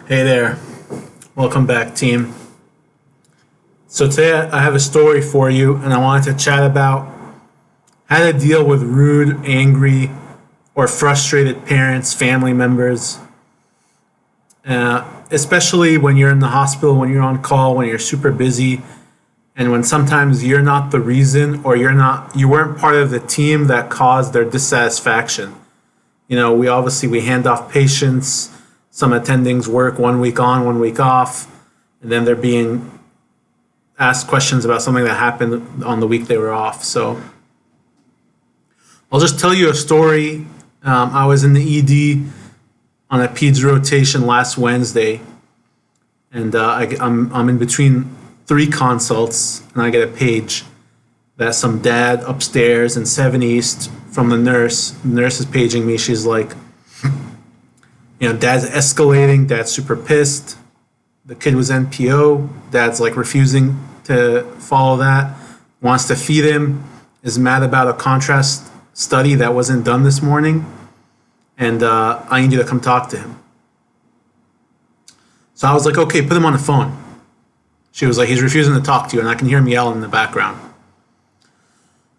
Hey there. Welcome back, team. So today I have a story for you, and I wanted to chat about how to deal with rude, angry, or frustrated parents, family members, especially when you're in the hospital, when you're on call, when you're super busy, and when sometimes you're not the reason or you weren't part of the team that caused their dissatisfaction. We hand off patients. Some attendings work 1 week on, 1 week off, and then they're being asked questions about something that happened on the week they were off. So I'll just tell you a story. I was in the ED on a peds rotation last Wednesday, and I'm in between 3 consults, and I get a page that some dad upstairs in 7 East from the nurse. The nurse is paging me. She's like, dad's escalating. Dad's super pissed. The kid was NPO. Dad's like refusing to follow that. Wants to feed him. Is mad about a contrast study that wasn't done this morning. And I need you to come talk to him. So I was like, okay, put him on the phone. She was like, he's refusing to talk to you, and I can hear him yelling in the background.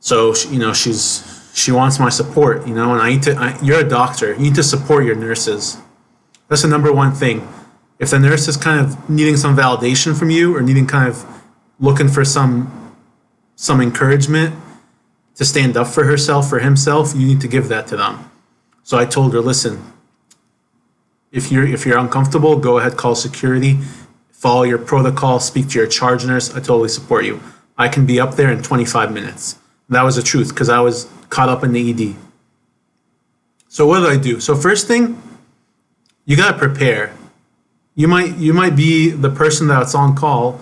So she wants my support, and you're a doctor. You need to support your nurses. That's the number one thing. If the nurse is kind of needing some validation from you or needing kind of looking for some encouragement to stand up for herself or himself, you need to give that to them. So I told her, listen, if you're uncomfortable, go ahead, call security, follow your protocol, speak to your charge nurse. I totally support you. I can be up there in 25 minutes. That was the truth because I was caught up in the ED. So what did I do? So first thing, you got to prepare. You might be the person that's on call.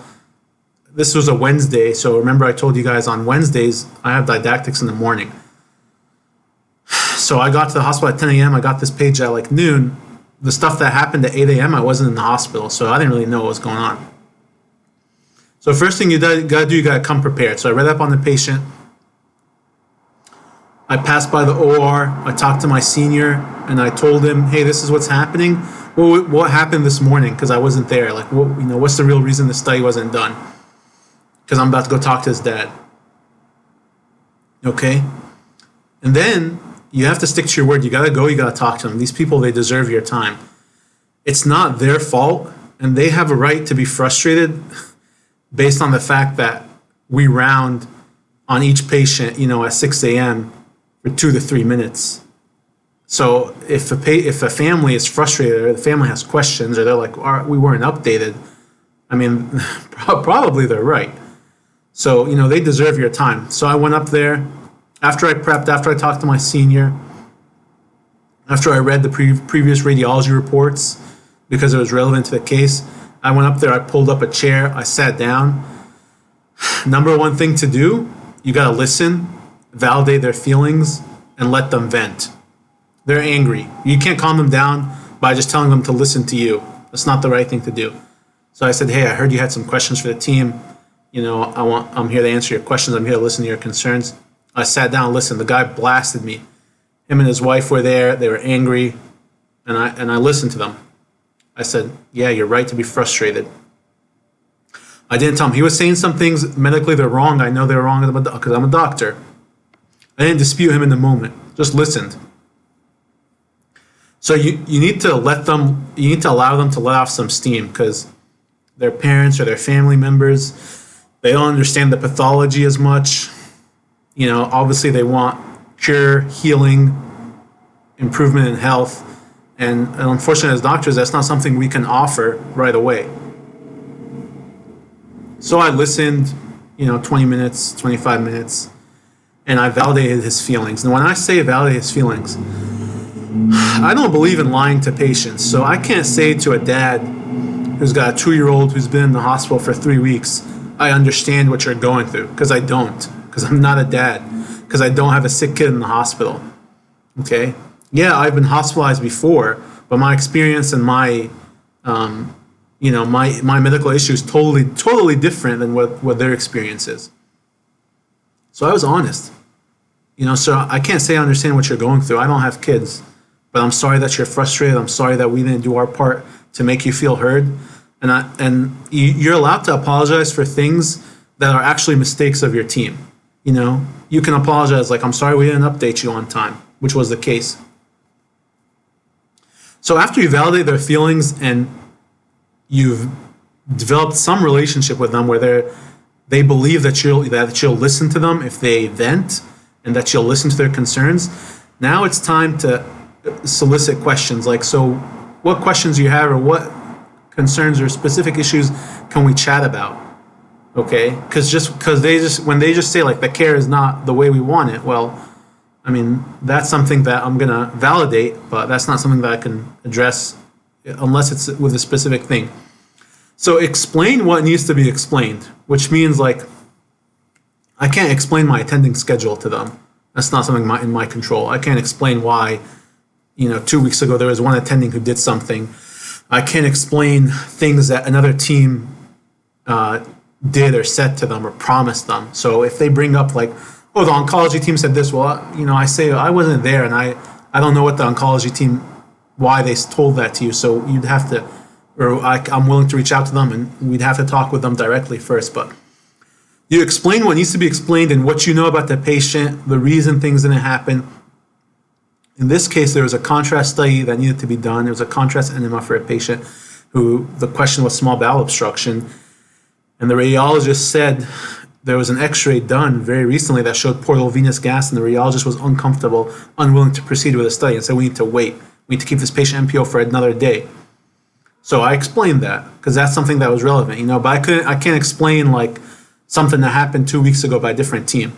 This was a Wednesday, so remember I told you guys on Wednesdays I have didactics in the morning. So I got to the hospital at 10 a.m. I got this page at like noon. The stuff that happened at 8 a.m. I wasn't in the hospital, so I didn't really know what was going on. So first thing you got to do, you got to come prepared. So I read up on the patient. I passed by the OR. I talked to my senior, and I told him, hey, this is what's happening. What happened this morning? Because I wasn't there. Like, what's the real reason the study wasn't done? Because I'm about to go talk to his dad. Okay? And then you have to stick to your word. You got to go. You got to talk to them. These people, they deserve your time. It's not their fault, and they have a right to be frustrated based on the fact that we round on each patient, at 6 a.m. for 2 to 3 minutes. So if a family is frustrated or the family has questions or they're like, we weren't updated, I mean, probably they're right. So, they deserve your time. So I went up there. After I prepped, after I talked to my senior, after I read the previous radiology reports because it was relevant to the case, I went up there, I pulled up a chair, I sat down. Number one thing to do, you got to listen, validate their feelings, and let them vent. They're angry. You can't calm them down by just telling them to listen to you. That's not the right thing to do. So I said, hey, I heard you had some questions for the team. I'm here to answer your questions. I'm here to listen to your concerns. I sat down and listened. The guy blasted me. Him and his wife were there. They were angry, and I listened to them. I said, yeah, you're right to be frustrated. I didn't tell him. He was saying some things medically they're wrong. I know they're wrong because I'm a doctor. I didn't dispute him in the moment. Just listened. So you need to allow them to let off some steam because their parents or their family members, they don't understand the pathology as much. Obviously they want cure, healing, improvement in health. And unfortunately, as doctors, that's not something we can offer right away. So I listened, 20 minutes, 25 minutes, and I validated his feelings. And when I say validate his feelings, I don't believe in lying to patients. So I can't say to a dad who's got a 2-year-old who's been in the hospital for 3 weeks, I understand what you're going through, because I don't, because I'm not a dad, because I don't have a sick kid in the hospital. Okay? Yeah, I've been hospitalized before, but my experience and my my medical issue is totally different than what their experience is. So I was honest. So I can't say I understand what you're going through. I don't have kids. but I'm sorry that you're frustrated. I'm sorry that we didn't do our part to make you feel heard. And you're allowed to apologize for things that are actually mistakes of your team. You know, you can apologize like, I'm sorry we didn't update you on time, which was the case. So after you validate their feelings and you've developed some relationship with them where they believe that you'll listen to them if they vent and that you'll listen to their concerns, now it's time to solicit questions like, so what questions do you have, or what concerns or specific issues can we chat about? Okay, because when they just say like the care is not the way we want it, well, I mean, that's something that I'm gonna validate, but that's not something that I can address unless it's with a specific thing. So explain what needs to be explained, which means like I can't explain my attending schedule to them. That's not something in my control. I can't explain why, 2 weeks ago there was one attending who did something. I can't explain things that another team did or said to them or promised them. So if they bring up like, oh, the oncology team said this, well, I say I wasn't there and I don't know what the oncology team, why they told that to you. So you'd have to, or I'm willing to reach out to them and we'd have to talk with them directly first. But you explain what needs to be explained and what you know about the patient, the reason things didn't happen. In this case, there was a contrast study that needed to be done. There was a contrast enema for a patient who the question was small bowel obstruction. And the radiologist said there was an x-ray done very recently that showed portal venous gas, and the radiologist was uncomfortable, unwilling to proceed with the study and said, we need to wait. We need to keep this patient MPO for another day. So I explained that because that's something that was relevant, but I can't explain like something that happened 2 weeks ago by a different team.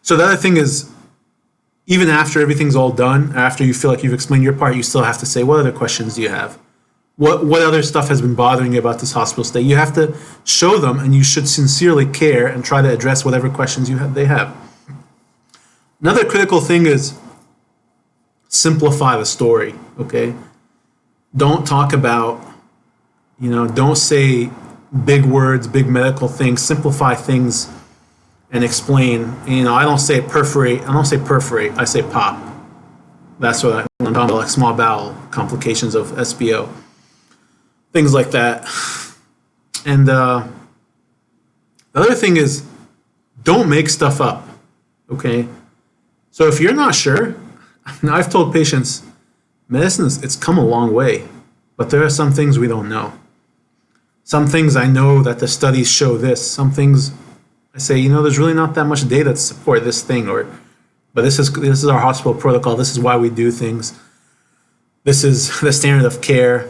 So the other thing is, even after everything's all done, after you feel like you've explained your part, you still have to say, what other questions do you have? What other stuff has been bothering you about this hospital stay? You have to show them, and you should sincerely care and try to address whatever questions they have. Another critical thing is simplify the story, okay? Don't talk about, don't say big words, big medical things. Simplify things and explain. I don't say perforate. I say pop. That's what I'm talking about, like small bowel complications of SBO. Things like that. And the other thing is, don't make stuff up, okay? So if you're not sure, I've told patients, medicine, it's come a long way, but there are some things we don't know. Some things I know that the studies show this. Some things I say, there's really not that much data to support this thing, but this is our hospital protocol. This is why we do things. This is the standard of care.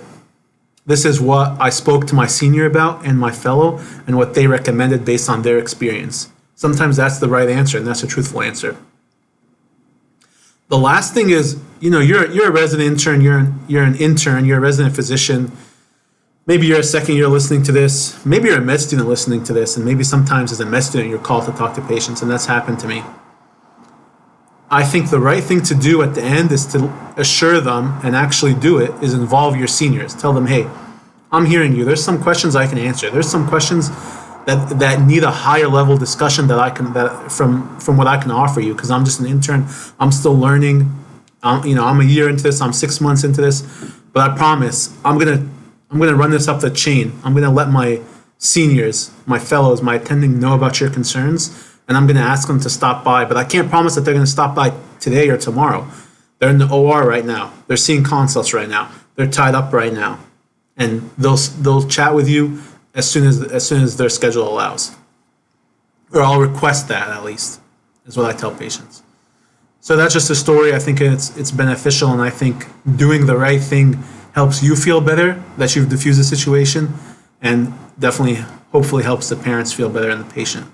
This is what I spoke to my senior about and my fellow and what they recommended based on their experience. Sometimes that's the right answer and that's a truthful answer. The last thing is, you're a resident intern, you're an intern, you're a resident physician. Maybe you're a second year listening to this. Maybe you're a med student listening to this, and maybe sometimes as a med student you're called to talk to patients, and that's happened to me. I think the right thing to do at the end is to assure them and actually do it, is involve your seniors. Tell them, hey, I'm hearing you. There's some questions I can answer. There's some questions that need a higher level discussion from what I can offer you, because I'm just an intern. I'm still learning. I'm a year into this. I'm 6 months into this, but I promise I'm gonna run this up the chain. I'm gonna let my seniors, my fellows, my attending know about your concerns. And I'm going to ask them to stop by, but I can't promise that they're going to stop by today or tomorrow. They're in the OR right now. They're seeing consults right now. They're tied up right now, and they'll chat with you as soon as their schedule allows, or I'll request that at least, is what I tell patients. So that's just a story. I think it's beneficial, and I think doing the right thing helps you feel better that you've diffused the situation, and definitely, hopefully, helps the parents feel better and the patient.